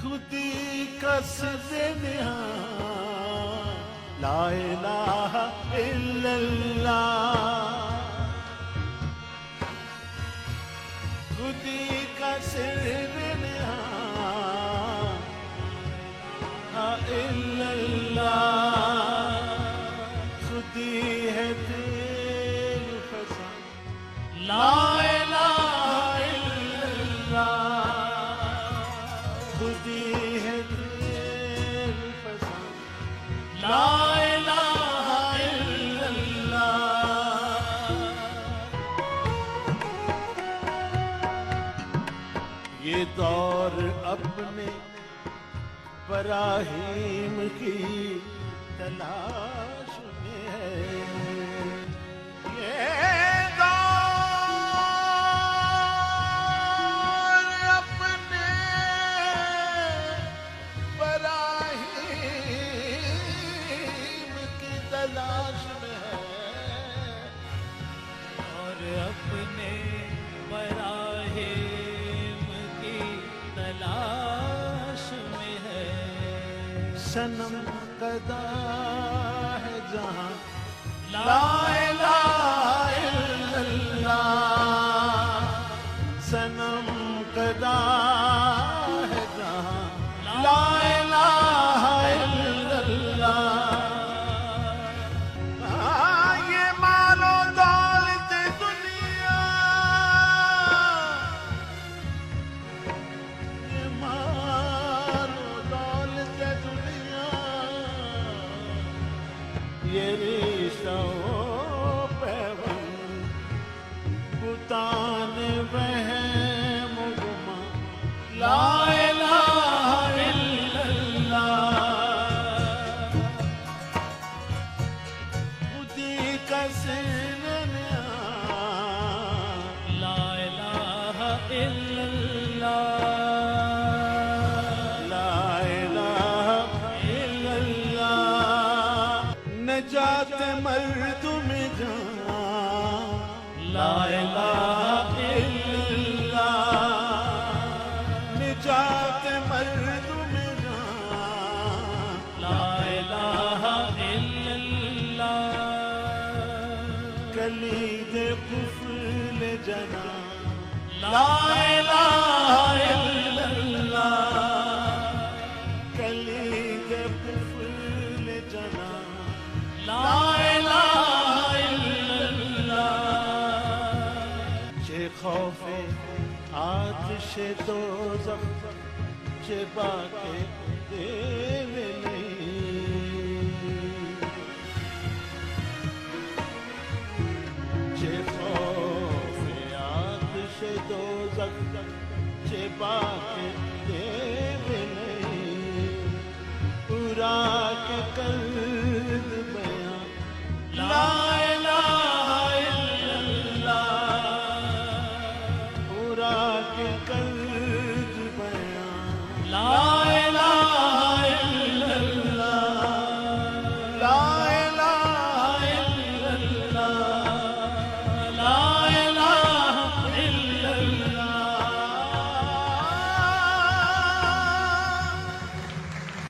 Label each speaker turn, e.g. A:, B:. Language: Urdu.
A: خودی قصد نہاں لا الہ الا اللہ خودی قصد نہاں الا اللہ خودی ہے دل فسان لا الہ الا اللہ خودی ہے دل فسان لا الہ الا اللہ یہ دور اپنے براہیم کی تلاش میں ہے یہ دور اپنے براہیم کی تلاش میں ہے
B: اور اپنے براہیم کی تلاش میں ہے
A: صنم قدا ہے جہاں لا الہ الا اللہ صنم قدا ہے جہاں لا الہ الا اللہ یہ مال و دولت دنیا یہ مال و دولت دنیا یہ رشتہ و پیوند بتان وہم و گماں لا الہ الا اللہ خودی کا سننا
B: لا الہ الا اللہ
A: لا الہ الا اللہ نجات مردم جان لا الہ الا اللہ نجات مردم جان
B: لا الہ الا اللہ
A: کلید قفل جنان
B: لا
A: الہ الا اللہ کلید قفل جنان
B: لا
A: الہ الا اللہ چه خوف آتش دوزخ چه باک دل نہیں چه خوف آتش دوزخ چه باک